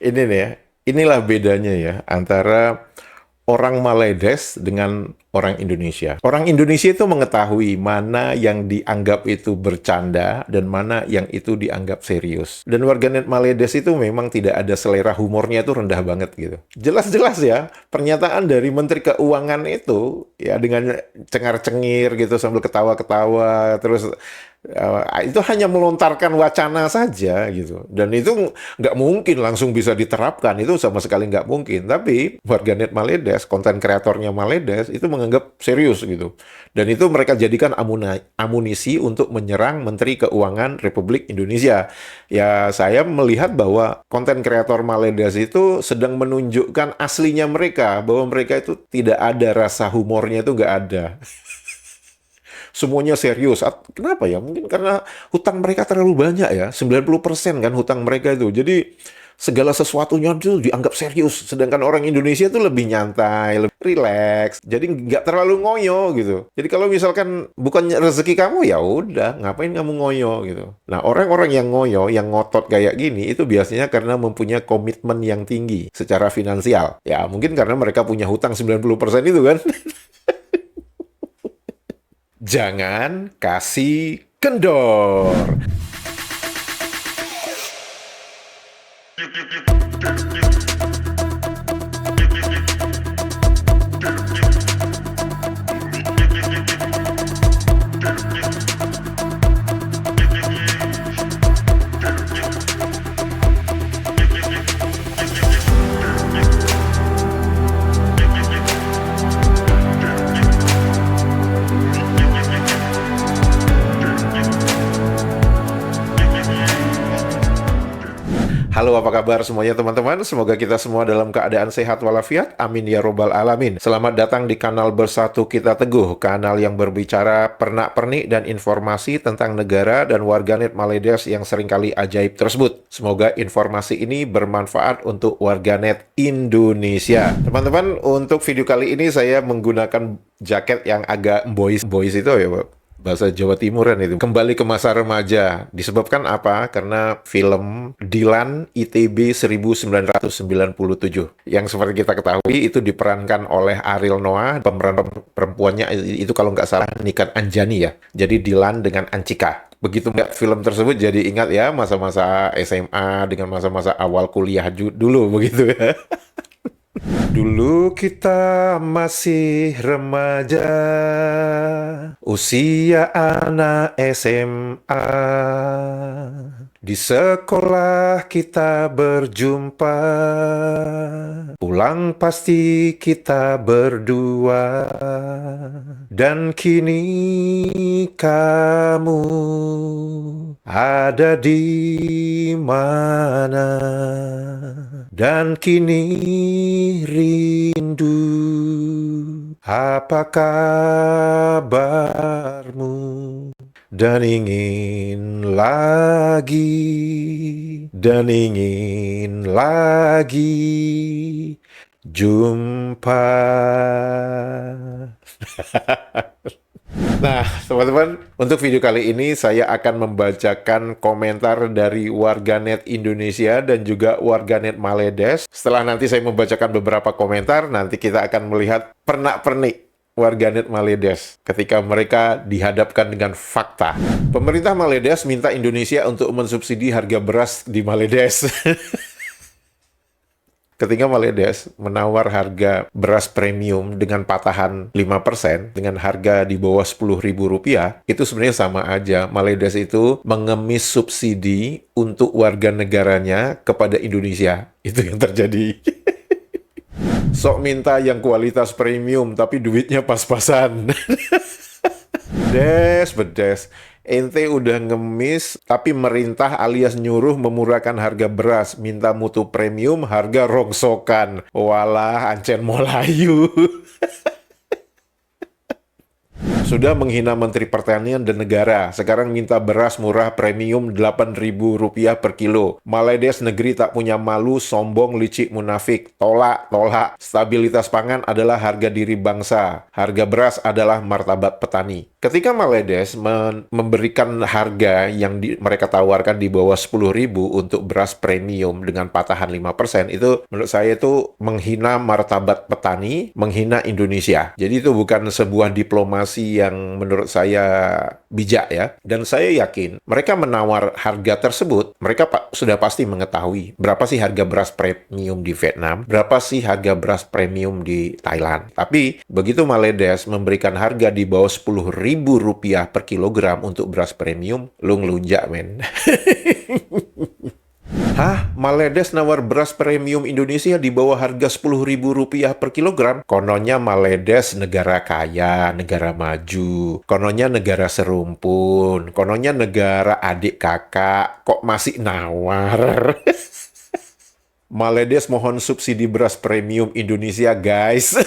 Ini nih ya, inilah bedanya ya antara orang Maledes dengan orang Indonesia. Orang Indonesia itu mengetahui mana yang dianggap itu bercanda dan mana yang itu dianggap serius. Dan warganet Maledes itu memang tidak ada selera humornya itu rendah banget gitu. Jelas-jelas ya, pernyataan dari Menteri Keuangan itu ya dengan cengar-cengir gitu sambil ketawa-ketawa terus itu hanya melontarkan wacana saja gitu dan itu nggak mungkin langsung bisa diterapkan, itu sama sekali nggak mungkin, tapi warganet Maledes, konten kreatornya Maledes itu menganggap serius gitu dan itu mereka jadikan amunisi untuk menyerang Menteri Keuangan Republik Indonesia. Ya saya melihat bahwa konten kreator Maledes itu sedang menunjukkan aslinya mereka, bahwa mereka itu tidak ada rasa humornya, itu nggak ada, semuanya serius. Kenapa ya? Mungkin karena hutang mereka terlalu banyak ya. 90% kan hutang mereka itu. Jadi segala sesuatunya itu dianggap serius. Sedangkan orang Indonesia itu lebih nyantai, lebih rileks. Jadi nggak terlalu ngoyo gitu. Jadi kalau misalkan bukan rezeki kamu, ya udah, ngapain kamu ngoyo gitu. Nah, orang-orang yang ngoyo, yang ngotot kayak gini, itu biasanya karena mempunyai komitmen yang tinggi secara finansial. Ya, mungkin karena mereka punya hutang 90% itu kan. Jangan kasih kendor. Halo, apa kabar semuanya teman-teman? Semoga kita semua dalam keadaan sehat walafiat. Amin ya robbal alamin. Selamat datang di kanal Bersatu Kita Teguh, kanal yang berbicara pernak-pernik dan informasi tentang negara dan warganet Maledes yang seringkali ajaib tersebut. Semoga informasi ini bermanfaat untuk warganet Indonesia. Teman-teman, untuk video kali ini saya menggunakan jaket yang agak boys itu ya, Pak. Bahasa Jawa Timuran itu. Kembali ke masa remaja. Disebabkan apa? Karena film Dilan ITB 1997. Yang seperti kita ketahui itu diperankan oleh Ariel Noah. Pemeran perempuannya itu kalau nggak salah Niken Anjani ya. Jadi Dilan dengan Ancika. Begitu nggak film tersebut jadi ingat ya masa-masa SMA dengan masa-masa awal kuliah dulu begitu ya. Dulu kita masih remaja, usia anak SMA. Di sekolah kita berjumpa, pulang pasti kita berdua. Dan kini kamu ada di mana? Dan kini rindu, apa kabarmu? Dan ingin lagi jumpa. Nah, teman-teman, untuk video kali ini saya akan membacakan komentar dari warganet Indonesia dan juga warganet Maledes. Setelah nanti saya membacakan beberapa komentar, nanti kita akan melihat pernak-pernik warganet Maledes ketika mereka dihadapkan dengan fakta. Pemerintah Maledes minta Indonesia untuk mensubsidi harga beras di Maledes. Ketika Maledes menawar harga beras premium dengan patahan 5% dengan harga di bawah Rp10.000, itu sebenarnya sama aja. Maledes itu mengemis subsidi untuk warga negaranya kepada Indonesia. Itu yang terjadi. Sok minta yang kualitas premium, tapi duitnya pas-pasan. Bedes. Ente udah ngemis, tapi merintah alias nyuruh memurahkan harga beras, minta mutu premium, harga rongsokan. Walah, ancen molayu. Sudah menghina Menteri Pertanian dan negara, sekarang minta beras murah premium Rp8.000 per kilo. Maledes negeri tak punya malu, sombong, licik, munafik. Tolak, tolak. Stabilitas pangan adalah harga diri bangsa. Harga beras adalah martabat petani. Ketika Maledes memberikan harga yang mereka tawarkan di bawah 10.000 untuk beras premium dengan patahan 5%, itu menurut saya itu menghina martabat petani, menghina Indonesia. Jadi itu bukan sebuah diplomasi yang menurut saya bijak ya. Dan saya yakin mereka menawar harga tersebut, mereka sudah pasti mengetahui berapa sih harga beras premium di Vietnam, berapa sih harga beras premium di Thailand. Tapi begitu Maledes memberikan harga di bawah Rp10.000 per kilogram untuk beras premium, lu ngelunjak men. Hah? Maledes nawar beras premium Indonesia di bawah harga Rp10.000 per kilogram? Kononnya Maledes negara kaya, negara maju. Kononnya negara serumpun. Kononnya negara adik kakak. Kok masih nawar? Maledes mohon subsidi beras premium Indonesia, guys.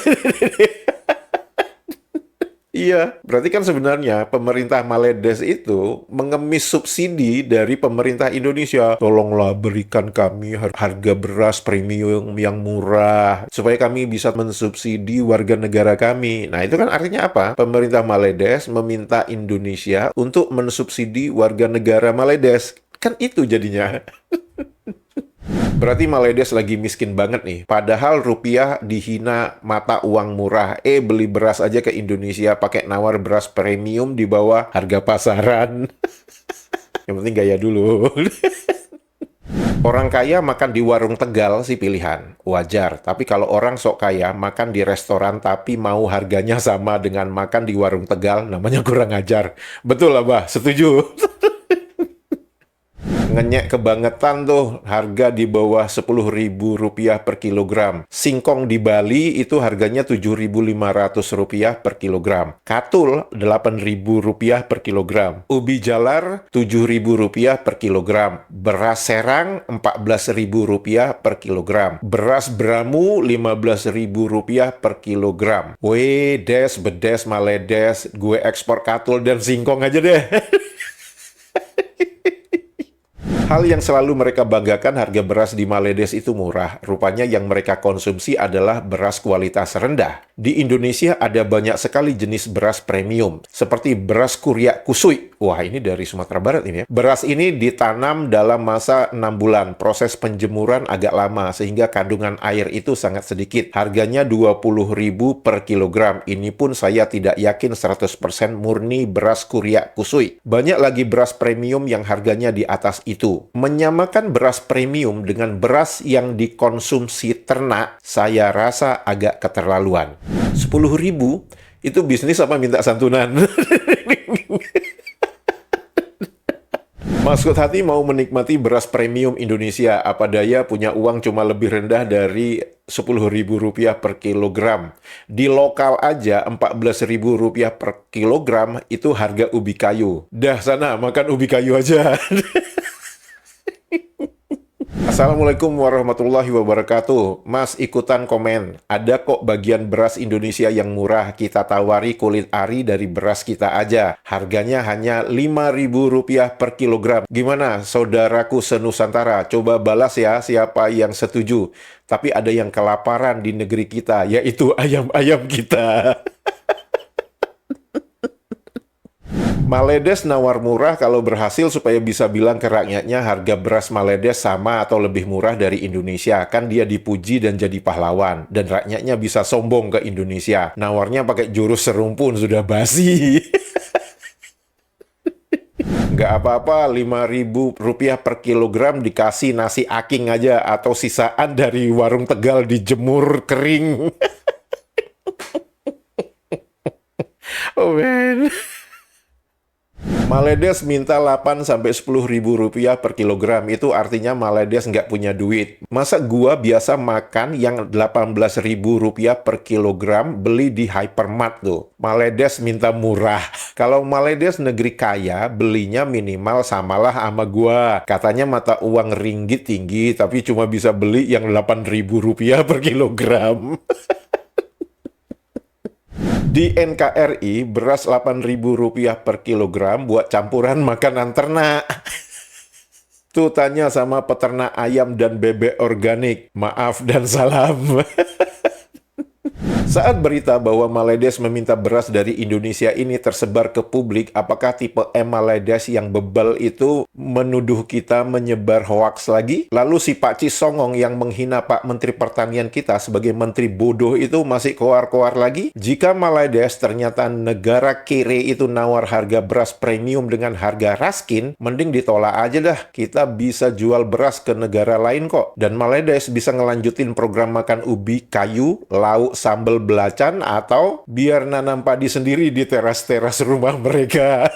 Iya, berarti kan sebenarnya pemerintah Maledes itu mengemis subsidi dari pemerintah Indonesia. Tolonglah berikan kami harga beras premium yang murah, supaya kami bisa mensubsidi warga negara kami. Nah, itu kan artinya apa? Pemerintah Maledes meminta Indonesia untuk mensubsidi warga negara Maledes. Kan itu jadinya. Berarti Maledes lagi miskin banget nih. Padahal rupiah dihina mata uang murah. Beli beras aja ke Indonesia pakai nawar beras premium di bawah harga pasaran. Yang penting gaya dulu. Orang kaya makan di warung Tegal sih pilihan. Wajar. Tapi kalau orang sok kaya makan di restoran tapi mau harganya sama dengan makan di warung Tegal, namanya kurang ajar. Betul lah, Bah. Setuju. Ngenyek kebangetan tuh harga di bawah Rp10.000 per kilogram. Singkong di Bali itu harganya Rp7.500 per kilogram. Katul Rp8.000 per kilogram. Ubi jalar Rp7.000 per kilogram. Beras serang Rp14.000 per kilogram. Beras Bramu Rp15.000 per kilogram. Weh, bedes Maledes, gue ekspor katul dan singkong aja deh. Hal yang selalu mereka banggakan harga beras di Maledes itu murah. Rupanya yang mereka konsumsi adalah beras kualitas rendah. Di Indonesia ada banyak sekali jenis beras premium, seperti beras Kuriak Kusui. Wah, ini dari Sumatera Barat ini ya. Beras ini ditanam dalam masa 6 bulan. Proses penjemuran agak lama, sehingga kandungan air itu sangat sedikit. Harganya Rp20.000 per kilogram. Ini pun saya tidak yakin 100% murni beras Kuriak Kusui. Banyak lagi beras premium yang harganya di atas itu. Menyamakan beras premium dengan beras yang dikonsumsi ternak, saya rasa agak keterlaluan. 10.000 itu bisnis apa minta santunan? Maksud hati mau menikmati beras premium Indonesia, apa daya punya uang cuma lebih rendah dari Rp10.000 per kilogram. Di lokal aja Rp14.000 per kilogram itu harga ubi kayu. Dah sana makan ubi kayu aja. Assalamualaikum warahmatullahi wabarakatuh. Mas, ikutan komen. Ada kok bagian beras Indonesia yang murah. Kita tawari kulit ari dari beras kita aja. Harganya hanya Rp5.000 per kilogram. Gimana, saudaraku senusantara? Coba balas ya siapa yang setuju. Tapi ada yang kelaparan di negeri kita, yaitu ayam-ayam kita. Maledes nawar murah kalau berhasil supaya bisa bilang ke rakyatnya harga beras Maledes sama atau lebih murah dari Indonesia. Kan dia dipuji dan jadi pahlawan. Dan rakyatnya bisa sombong ke Indonesia. Nawarnya pakai jurus serumpun sudah basi. Nggak apa-apa, Rp5.000 per kilogram dikasih nasi aking aja. Atau sisaan dari warung Tegal dijemur kering. Oh man. Maledes minta Rp8.000–10.000 per kilogram. Itu artinya Maledes nggak punya duit. Masa gua biasa makan yang Rp18.000 per kilogram beli di hypermart tuh. Maledes minta murah. Kalau Maledes negeri kaya, belinya minimal samalah sama gua. Katanya mata uang ringgit tinggi, tapi cuma bisa beli yang Rp8.000 per kilogram. Di NKRI, beras Rp8.000 per kilogram buat campuran makanan ternak. Tuh tanya sama peternak ayam dan bebek organik. Maaf dan salam. Saat berita bahwa Maledes meminta beras dari Indonesia ini tersebar ke publik, apakah tipe M. Maledes yang bebal itu menuduh kita menyebar hoaks lagi? Lalu si Pak Cisongong yang menghina Pak Menteri Pertanian kita sebagai menteri bodoh itu masih koar-koar lagi? Jika Maledes ternyata negara kere itu nawar harga beras premium dengan harga raskin, mending ditolak aja dah. Kita bisa jual beras ke negara lain kok. Dan Maledes bisa ngelanjutin program makan ubi, kayu, lauk, sambal belacan, atau biar nanam padi sendiri di teras-teras rumah mereka.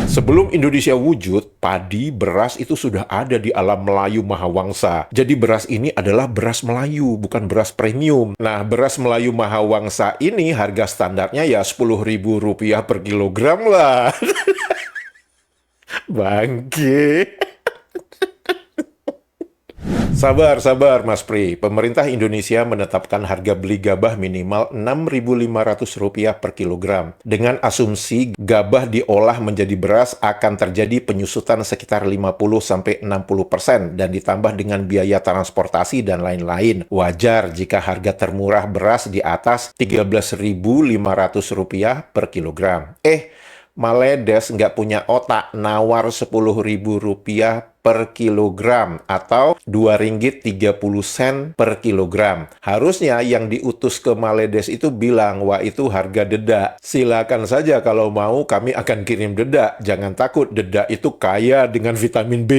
Sebelum Indonesia wujud, padi, beras itu sudah ada di alam Melayu Mahawangsa. Jadi beras ini adalah beras Melayu, bukan beras premium. Nah, beras Melayu Mahawangsa ini harga standarnya ya Rp10.000 per kilogram lah. Bangke. Sabar Mas Pri. Pemerintah Indonesia menetapkan harga beli gabah minimal Rp6.500 per kilogram. Dengan asumsi gabah diolah menjadi beras akan terjadi penyusutan sekitar 50-60% dan ditambah dengan biaya transportasi dan lain-lain. Wajar jika harga termurah beras di atas Rp13.500 per kilogram. Maledes nggak punya otak nawar Rp10.000 per kilogram atau Rp2.30 per kilogram. Harusnya yang diutus ke Maledes itu bilang, wah itu harga dedak. Silakan saja kalau mau kami akan kirim dedak. Jangan takut, dedak itu kaya dengan vitamin B.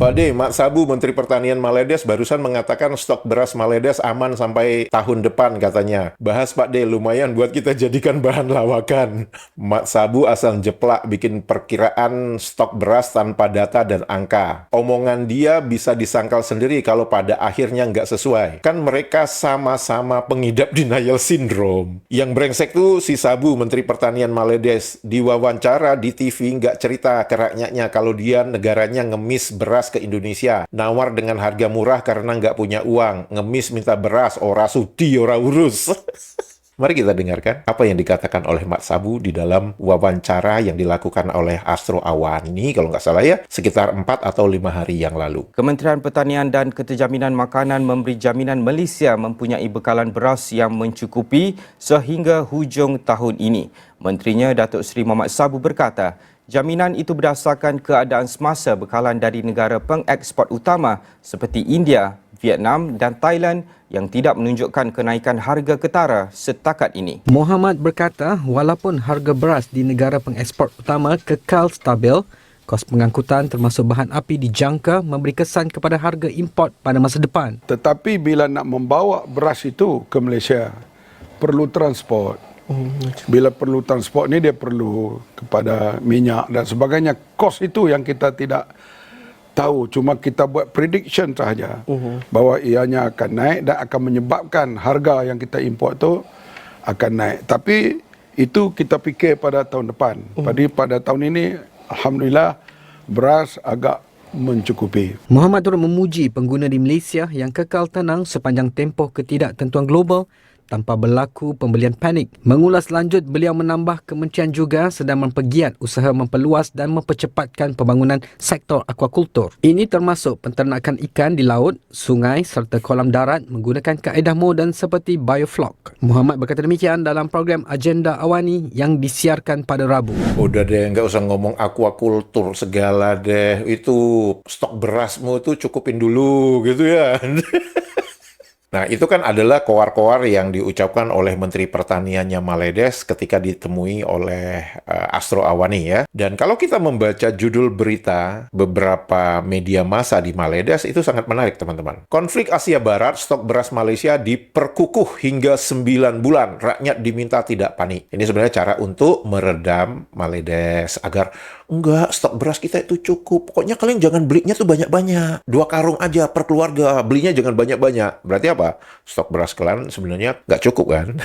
Pak D, Mak Sabu, Menteri Pertanian Maledes barusan mengatakan stok beras Maledes aman sampai tahun depan katanya. Bahas Pak D, lumayan buat kita jadikan bahan lawakan. Mak Sabu asal jeplak bikin perkiraan stok beras tanpa data dan angka. Omongan dia bisa disangkal sendiri kalau pada akhirnya nggak sesuai. Kan mereka sama-sama pengidap denial syndrome. Yang brengsek tuh si Sabu, Menteri Pertanian Maledes. Diwawancara di TV nggak cerita ke rakyatnya kalau dia negaranya ngemis beras ke Indonesia. Nawar dengan harga murah karena nggak punya uang. Ngemis minta beras, ora sudi, ora urus. Mari kita dengarkan apa yang dikatakan oleh Mak Sabu di dalam wawancara yang dilakukan oleh Astro Awani, kalau nggak salah ya, sekitar 4 atau 5 hari yang lalu. Kementerian Pertanian dan Keterjaminan Makanan memberi jaminan Malaysia mempunyai bekalan beras yang mencukupi sehingga hujung tahun ini. Menterinya Datuk Seri Mohamad Sabu berkata, jaminan itu berdasarkan keadaan semasa bekalan dari negara pengeksport utama seperti India, Vietnam dan Thailand yang tidak menunjukkan kenaikan harga ketara setakat ini. Mohamad berkata, walaupun harga beras di negara pengeksport utama kekal stabil, kos pengangkutan termasuk bahan api dijangka memberi kesan kepada harga import pada masa depan. Tetapi bila nak membawa beras itu ke Malaysia, perlu transport. Bila perlu transport ni dia perlu kepada minyak dan sebagainya. Kos itu yang kita tidak tahu, cuma kita buat prediction sahaja bahawa ianya akan naik dan akan menyebabkan harga yang kita import tu akan naik. Tapi itu kita fikir pada tahun depan. Pada tahun ini alhamdulillah beras agak mencukupi. Mohamad turut memuji pengguna di Malaysia yang kekal tenang sepanjang tempoh ketidaktentuan global tanpa berlaku pembelian panik. Mengulas lanjut, beliau menambah kementerian juga sedang mempergiat usaha memperluas dan mempercepatkan pembangunan sektor aquakultur. Ini termasuk penternakan ikan di laut, sungai serta kolam darat menggunakan kaedah moden seperti bioflok. Mohamad berkata demikian dalam program Agenda Awani yang disiarkan pada Rabu. Udah deh, nggak usah ngomong aquakultur segala deh. Itu stok berasmu itu cukupin dulu gitu ya. Nah, itu kan adalah koar-koar yang diucapkan oleh Menteri Pertaniannya Maledes ketika ditemui oleh Astro Awani ya. Dan kalau kita membaca judul berita beberapa media massa di Maledes, itu sangat menarik teman-teman. Konflik Asia Barat, stok beras Malaysia diperkukuh hingga 9 bulan. Rakyat diminta tidak panik. Ini sebenarnya cara untuk meredam Maledes agar enggak, stok beras kita itu cukup. Pokoknya kalian jangan belinya tuh banyak-banyak. 2 karung aja per keluarga. Belinya jangan banyak-banyak. Berarti apa? Stok beras kalian sebenarnya nggak cukup kan?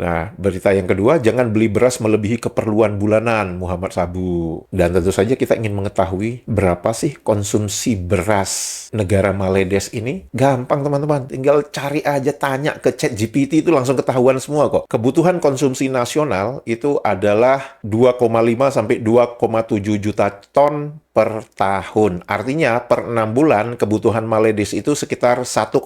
Nah, berita yang kedua, jangan beli beras melebihi keperluan bulanan, Muhammad Sabu. Dan tentu saja kita ingin mengetahui berapa sih konsumsi beras negara Maledes ini. Gampang teman-teman, tinggal cari aja, tanya ke ChatGPT itu langsung ketahuan semua kok. Kebutuhan konsumsi nasional itu adalah 2,5 sampai 2,7 juta ton per tahun. Artinya per 6 bulan kebutuhan Maledes itu sekitar 1,25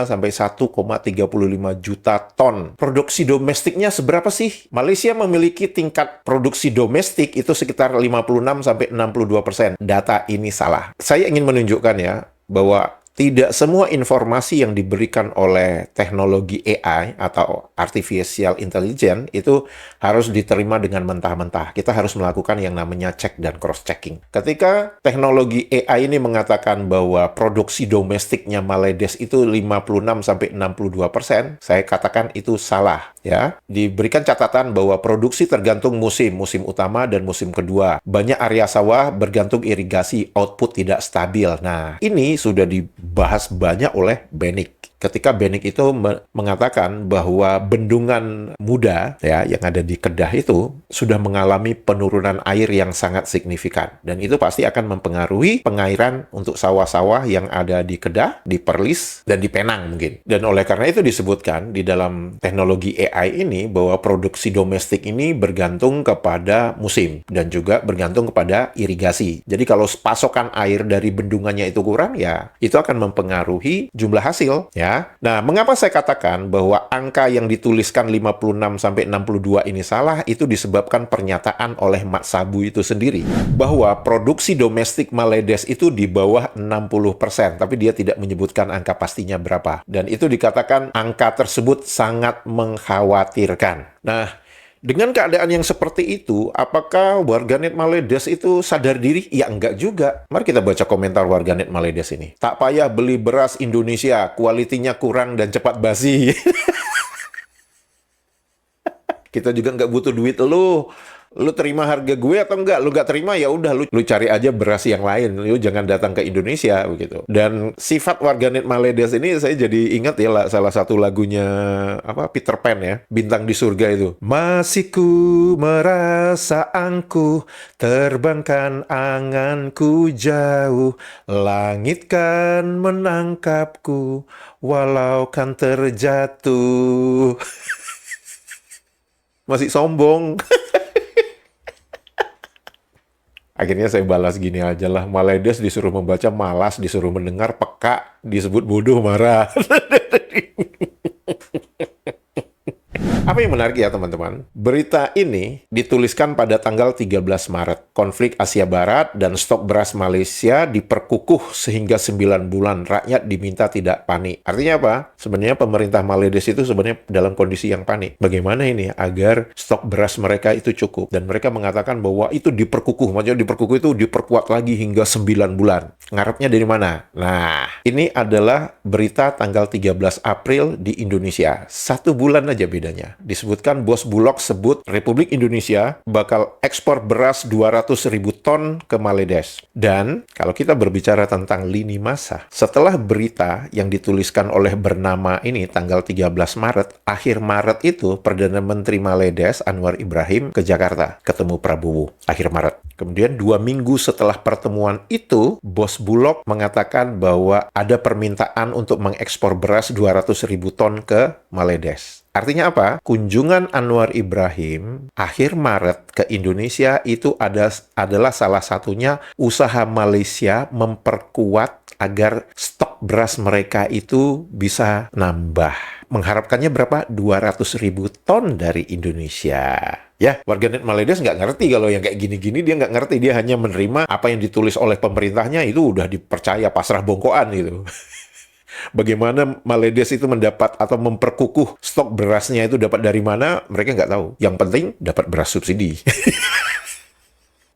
sampai 1,35 juta ton. Produksi domestiknya seberapa sih? Malaysia memiliki tingkat produksi domestik itu sekitar 56 sampai 62%. Data ini salah. Saya ingin menunjukkan ya bahwa tidak semua informasi yang diberikan oleh teknologi AI atau artificial intelligence itu harus diterima dengan mentah-mentah. Kita harus melakukan yang namanya check dan cross-checking. Ketika teknologi AI ini mengatakan bahwa produksi domestiknya Maledes itu 56-62%, saya katakan itu salah. Ya, diberikan catatan bahwa produksi tergantung musim utama dan musim kedua. Banyak area sawah bergantung irigasi, output tidak stabil. Nah, ini sudah dibahas banyak oleh Benik. Ketika Benik itu mengatakan bahwa bendungan muda ya yang ada di Kedah itu sudah mengalami penurunan air yang sangat signifikan, dan itu pasti akan mempengaruhi pengairan untuk sawah-sawah yang ada di Kedah, di Perlis, dan di Penang mungkin. Dan oleh karena itu disebutkan di dalam teknologi AI ini bahwa produksi domestik ini bergantung kepada musim dan juga bergantung kepada irigasi. Jadi kalau pasokan air dari bendungannya itu kurang, ya itu akan mempengaruhi jumlah hasil ya. Nah, mengapa saya katakan bahwa angka yang dituliskan 56 sampai 62 ini salah? Itu disebabkan pernyataan oleh Mat Sabu itu sendiri bahwa produksi domestik Maledes itu di bawah 60%, tapi dia tidak menyebutkan angka pastinya berapa. Dan itu dikatakan angka tersebut sangat mengkhawatirkan. Nah, dengan keadaan yang seperti itu, apakah warganet Maledes itu sadar diri? Ya enggak juga. Mari kita baca komentar warganet Maledes ini. Tak payah beli beras Indonesia, kualitinya kurang dan cepat basi. Kita juga nggak butuh duit lu. Lu terima harga gue atau enggak? Lu nggak terima, ya udah lu cari aja beras yang lain. Lu jangan datang ke Indonesia begitu. Dan sifat warganet Maledes ini saya jadi ingat ya salah satu lagunya Peter Pan ya, Bintang di Surga itu. Masih ku merasa angkuh, terbangkan anganku jauh, langit kan menangkapku, walau kan terjatuh. Masih sombong. Akhirnya saya balas gini aja lah, Maledes disuruh membaca malas, disuruh mendengar peka, disebut bodoh marah. Apa yang menarik ya teman-teman? Berita ini dituliskan pada tanggal 13 Maret. Konflik Asia Barat dan stok beras Malaysia diperkukuh sehingga 9 bulan. Rakyat diminta tidak panik. Artinya apa? Sebenarnya pemerintah Maledes itu sebenarnya dalam kondisi yang panik. Bagaimana ini agar stok beras mereka itu cukup? Dan mereka mengatakan bahwa itu diperkukuh. Maksudnya diperkukuh itu diperkuat lagi hingga 9 bulan. Ngarepnya dari mana? Nah, ini adalah berita tanggal 13 April di Indonesia. 1 bulan aja bedanya. Disebutkan bos Bulog sebut Republik Indonesia bakal ekspor beras 200.000 ton ke Maledes. Dan kalau kita berbicara tentang lini masa, setelah berita yang dituliskan oleh bernama ini tanggal 13 Maret, akhir Maret itu Perdana Menteri Maledes Anwar Ibrahim ke Jakarta ketemu Prabowo akhir Maret. Kemudian 2 minggu setelah pertemuan itu, bos Bulog mengatakan bahwa ada permintaan untuk mengekspor beras 200.000 ton ke Maledes. Artinya apa? Kunjungan Anwar Ibrahim akhir Maret ke Indonesia itu adalah salah satunya usaha Malaysia memperkuat agar stok beras mereka itu bisa nambah. Mengharapkannya berapa? 200.000 ton dari Indonesia. Ya, warganet Maledes nggak ngerti kalau yang kayak gini-gini, dia nggak ngerti. Dia hanya menerima apa yang ditulis oleh pemerintahnya, itu udah dipercaya pasrah bongkoan gitu. Bagaimana Maledes itu mendapat atau memperkukuh stok berasnya itu dapat dari mana, mereka nggak tahu. Yang penting dapat beras subsidi.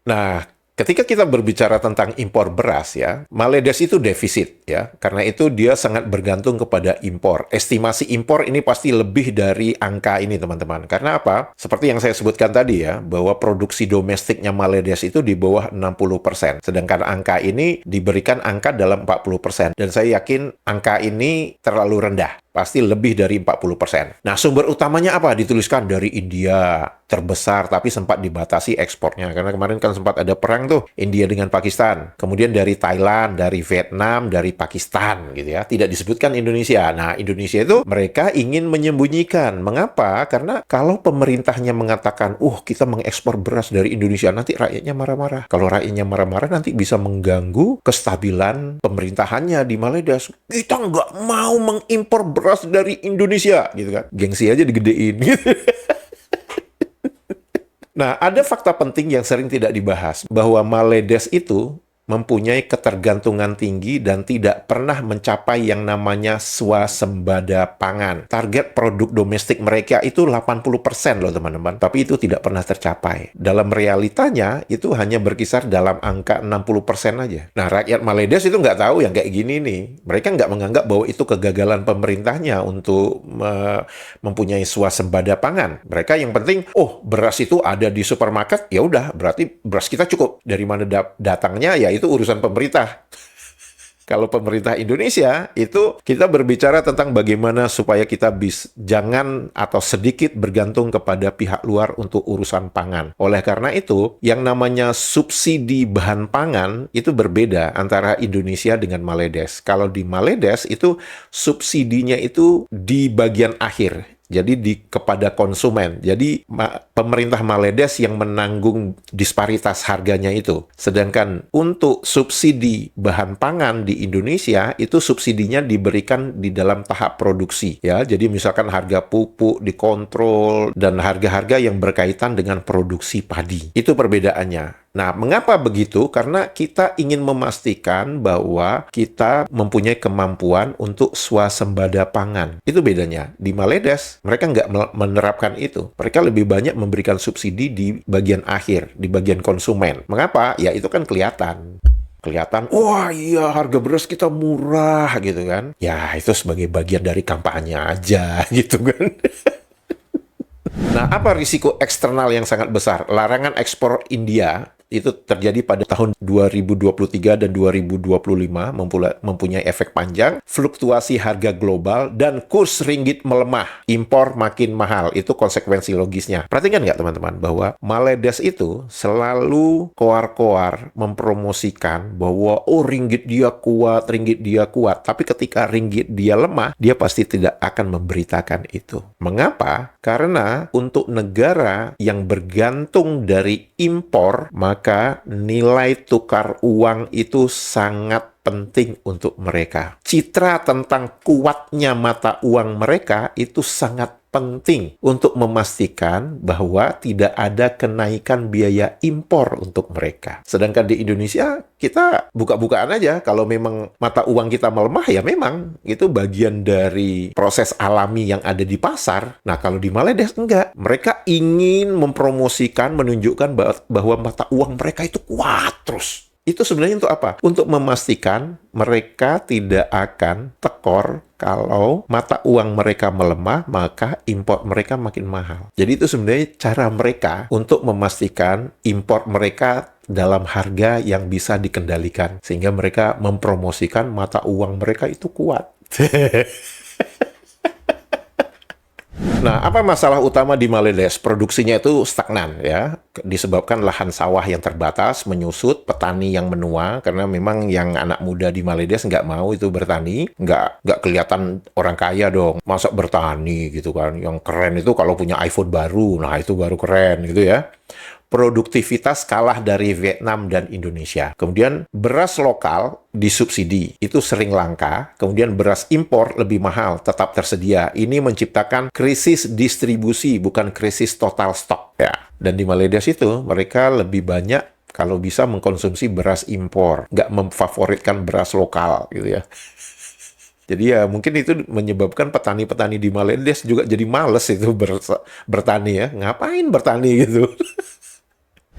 Nah, ketika kita berbicara tentang impor beras ya, Maledes itu defisit ya. Karena itu dia sangat bergantung kepada impor. Estimasi impor ini pasti lebih dari angka ini teman-teman. Karena apa? Seperti yang saya sebutkan tadi ya, bahwa produksi domestiknya Maledes itu di bawah 60%. Sedangkan angka ini diberikan angka dalam 40%. Dan saya yakin angka ini terlalu rendah. Pasti lebih dari 40%. Nah, sumber utamanya apa? Dituliskan dari India, terbesar, tapi sempat dibatasi ekspornya. Karena kemarin kan sempat ada perang tuh, India dengan Pakistan. Kemudian dari Thailand, dari Vietnam, dari Pakistan, gitu ya. Tidak disebutkan Indonesia. Nah, Indonesia itu mereka ingin menyembunyikan. Mengapa? Karena kalau pemerintahnya mengatakan, kita mengekspor beras dari Indonesia, nanti rakyatnya marah-marah. Kalau rakyatnya marah-marah, nanti bisa mengganggu kestabilan pemerintahannya di Maledes. Kita nggak mau mengimpor beras dari Indonesia, gitu kan. Gengsi aja digedein, gitu. Nah, ada fakta penting yang sering tidak dibahas, bahwa Maledes itu mempunyai ketergantungan tinggi dan tidak pernah mencapai yang namanya swasembada pangan. Target produk domestik mereka itu 80% loh teman-teman, tapi itu tidak pernah tercapai. Dalam realitanya, itu hanya berkisar dalam angka 60% aja. Nah, rakyat Maledes itu nggak tahu yang kayak gini nih. Mereka nggak menganggap bahwa itu kegagalan pemerintahnya untuk mempunyai swasembada pangan. Mereka yang penting, beras itu ada di supermarket, ya udah, berarti beras kita cukup. Dari mana datangnya, ya itu urusan pemerintah. Kalau pemerintah Indonesia, itu kita berbicara tentang bagaimana supaya kita jangan atau sedikit bergantung kepada pihak luar untuk urusan pangan. Oleh karena itu, yang namanya subsidi bahan pangan itu berbeda antara Indonesia dengan Maledes. Kalau di Maledes itu subsidinya itu di bagian akhir. Jadi kepada konsumen. Jadi pemerintah Maledes yang menanggung disparitas harganya itu. Sedangkan untuk subsidi bahan pangan di Indonesia itu subsidinya diberikan di dalam tahap produksi. Ya, jadi misalkan harga pupuk dikontrol dan harga-harga yang berkaitan dengan produksi padi. Itu perbedaannya. Nah, mengapa begitu? Karena kita ingin memastikan bahwa kita mempunyai kemampuan untuk swasembada pangan. Itu bedanya. Di Maledes, mereka nggak menerapkan itu. Mereka lebih banyak memberikan subsidi di bagian akhir, di bagian konsumen. Mengapa? Ya, itu kan kelihatan, wah iya harga beras kita murah gitu kan. Ya, itu sebagai bagian dari kampanye aja gitu kan. Nah, apa risiko eksternal yang sangat besar? Larangan ekspor India itu terjadi pada tahun 2023 dan 2025, mempunyai efek panjang, fluktuasi harga global, dan kurs ringgit melemah, impor makin mahal. Itu konsekuensi logisnya. Perhatikan nggak teman-teman, bahwa Maledes itu selalu koar-koar mempromosikan bahwa ringgit dia kuat, tapi ketika ringgit dia lemah, dia pasti tidak akan memberitakan itu. Mengapa? Karena untuk negara yang bergantung dari impor, maka nilai tukar uang itu sangat penting untuk mereka. Citra tentang kuatnya mata uang mereka itu sangat penting untuk memastikan bahwa tidak ada kenaikan biaya impor untuk mereka. Sedangkan di Indonesia, kita buka-bukaan aja. Kalau memang mata uang kita melemah, ya memang. Itu bagian dari proses alami yang ada di pasar. Nah, kalau di Maledes, enggak. Mereka ingin mempromosikan, menunjukkan bahwa mata uang mereka itu kuat terus. Itu sebenarnya untuk apa? Untuk memastikan mereka tidak akan tekor kalau mata uang mereka melemah, maka impor mereka makin mahal. Jadi itu sebenarnya cara mereka untuk memastikan impor mereka dalam harga yang bisa dikendalikan. Sehingga mereka mempromosikan mata uang mereka itu kuat. Nah, apa masalah utama di Maledes? Produksinya itu stagnan ya, disebabkan lahan sawah yang terbatas, menyusut, petani yang menua, karena memang yang anak muda di Maledes nggak mau itu bertani, nggak kelihatan orang kaya dong, masa bertani gitu kan. Yang keren itu kalau punya iPhone baru, nah itu baru keren gitu ya. Produktivitas kalah dari Vietnam dan Indonesia. Kemudian beras lokal disubsidi, itu sering langka. Kemudian beras impor lebih mahal, tetap tersedia. Ini menciptakan krisis distribusi, bukan krisis total stok. Ya. Dan di Maledes itu, mereka lebih banyak kalau bisa mengkonsumsi beras impor, nggak memfavoritkan beras lokal gitu ya. Jadi ya mungkin itu menyebabkan petani-petani di Maledes juga jadi males itu bertani ya. Ngapain bertani gitu.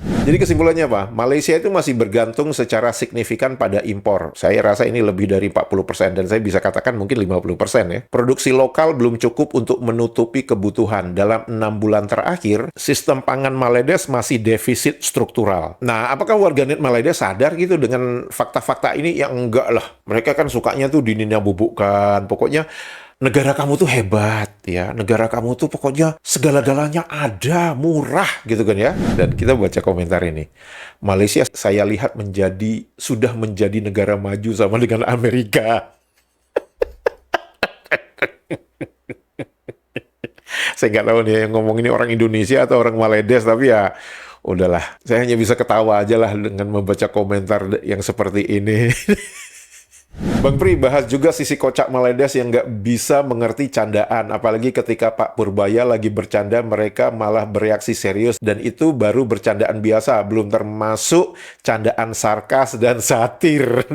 Jadi kesimpulannya apa? Malaysia itu masih bergantung secara signifikan pada impor. Saya rasa ini lebih dari 40% dan saya bisa katakan mungkin 50% ya. Produksi lokal belum cukup untuk menutupi kebutuhan. Dalam 6 bulan terakhir, sistem pangan Maledes masih defisit struktural. Nah, apakah warganet Maledes sadar gitu dengan fakta-fakta ini? Ya enggak lah. Mereka kan sukanya tuh dinina bubukkan. Pokoknya negara kamu tuh hebat ya, negara kamu tuh pokoknya segala-galanya ada, murah gitu kan ya. Dan kita baca komentar ini, Malaysia saya lihat sudah menjadi negara maju sama dengan Amerika. Saya nggak tahu nih yang ngomong ini orang Indonesia atau orang Maledes, tapi ya udahlah. Saya hanya bisa ketawa aja lah dengan membaca komentar yang seperti ini. Bang Pri bahas juga sisi kocak Maledes yang nggak bisa mengerti candaan. Apalagi ketika Pak Purbaya lagi bercanda, mereka malah bereaksi serius. Dan itu baru bercandaan biasa, belum termasuk candaan sarkas dan satir.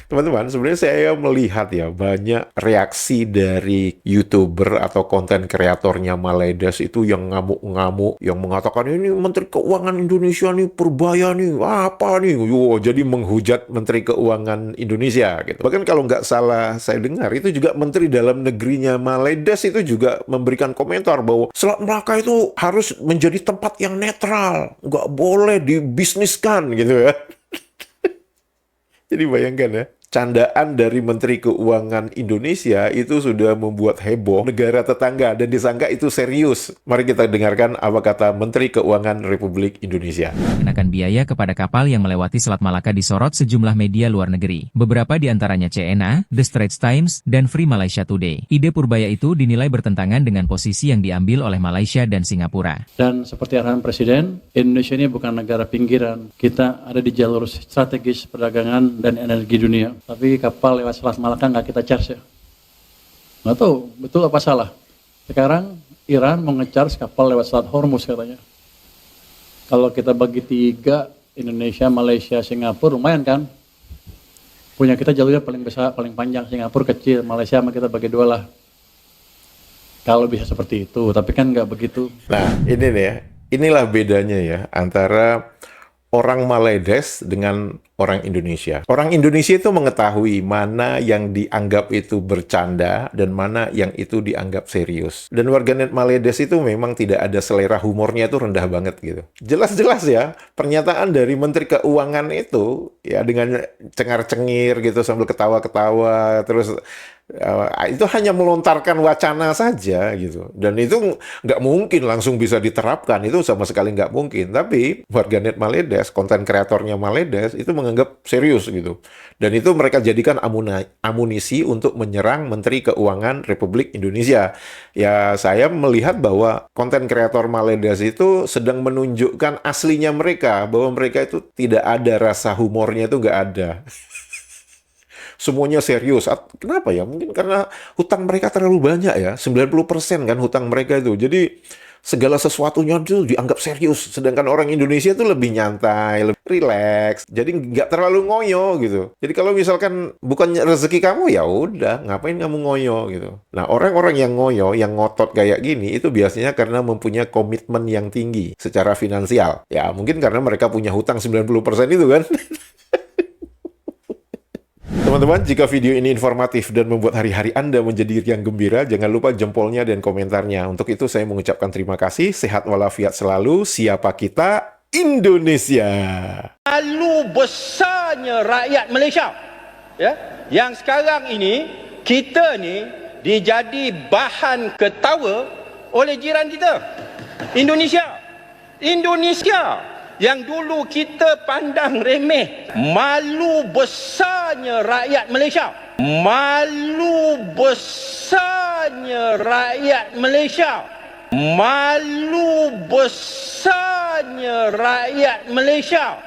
Teman-teman, sebenarnya saya melihat ya banyak reaksi dari YouTuber atau konten kreatornya Maledes itu yang ngamuk-ngamuk, yang mengatakan ini Menteri Keuangan Indonesia nih Purbaya nih, apa nih, jadi menghujat Menteri Keuangan Indonesia gitu. Bahkan kalau nggak salah saya dengar itu juga Menteri Dalam Negerinya Maledes itu juga memberikan komentar bahwa Selat Melaka itu harus menjadi tempat yang netral, nggak boleh dibisniskan gitu ya. Jadi bayangkan ya, candaan dari Menteri Keuangan Indonesia itu sudah membuat heboh negara tetangga dan disangka itu serius. Mari kita dengarkan apa kata Menteri Keuangan Republik Indonesia. Kenakan biaya kepada kapal yang melewati Selat Malaka disorot sejumlah media luar negeri. Beberapa di antaranya CNA, The Straits Times, dan Free Malaysia Today. Ide Purbaya itu dinilai bertentangan dengan posisi yang diambil oleh Malaysia dan Singapura. Dan seperti arahan Presiden, Indonesia ini bukan negara pinggiran. Kita ada di jalur strategis perdagangan dan energi dunia. Tapi kapal lewat Selat Malaka nggak kita charge ya. Nggak tahu, betul apa salah. Sekarang Iran mau nge-charge kapal lewat Selat Hormuz katanya. Kalau kita bagi 3, Indonesia, Malaysia, Singapura, lumayan kan? Punya kita jalurnya paling besar, paling panjang. Singapura kecil, Malaysia sama kita bagi 2 lah. Kalau bisa seperti itu, tapi kan nggak begitu. Nah, ini nih ya, inilah bedanya ya antara orang Maledes dengan orang Indonesia. Orang Indonesia itu mengetahui mana yang dianggap itu bercanda dan mana yang itu dianggap serius. Dan warganet Maledes itu memang tidak ada selera humornya itu rendah banget gitu. Jelas-jelas ya, pernyataan dari Menteri Keuangan itu ya dengan cengar-cengir gitu sambil ketawa-ketawa terus itu hanya melontarkan wacana saja gitu, dan itu nggak mungkin langsung bisa diterapkan, itu sama sekali nggak mungkin. Tapi warganet Maledes, konten kreatornya Maledes itu menganggap serius gitu, dan itu mereka jadikan amunisi untuk menyerang Menteri Keuangan Republik Indonesia. Ya saya melihat bahwa konten kreator Maledes itu sedang menunjukkan aslinya mereka, bahwa mereka itu tidak ada rasa humornya, itu nggak ada. Semuanya serius. Kenapa ya? Mungkin karena hutang mereka terlalu banyak ya. 90% kan hutang mereka itu. Jadi segala sesuatunya itu dianggap serius. Sedangkan orang Indonesia itu lebih nyantai, lebih rileks. Jadi nggak terlalu ngoyo gitu. Jadi kalau misalkan bukan rezeki kamu, ya udah, ngapain kamu ngoyo gitu. Nah, orang-orang yang ngoyo, yang ngotot kayak gini, itu biasanya karena mempunyai komitmen yang tinggi secara finansial. Ya, mungkin karena mereka punya hutang 90% itu kan. Teman-teman, jika video ini informatif dan membuat hari-hari Anda menjadi riang gembira, jangan lupa jempolnya dan komentarnya. Untuk itu saya mengucapkan terima kasih, sehat walafiat selalu, siapa kita? Indonesia. Malu besarnya rakyat Malaysia. Ya, yang sekarang ini kita ni dijadi bahan ketawa oleh jiran kita. Indonesia yang dulu kita pandang remeh. Malu besarnya rakyat Malaysia. Malu besarnya rakyat Malaysia. Malu besarnya rakyat Malaysia.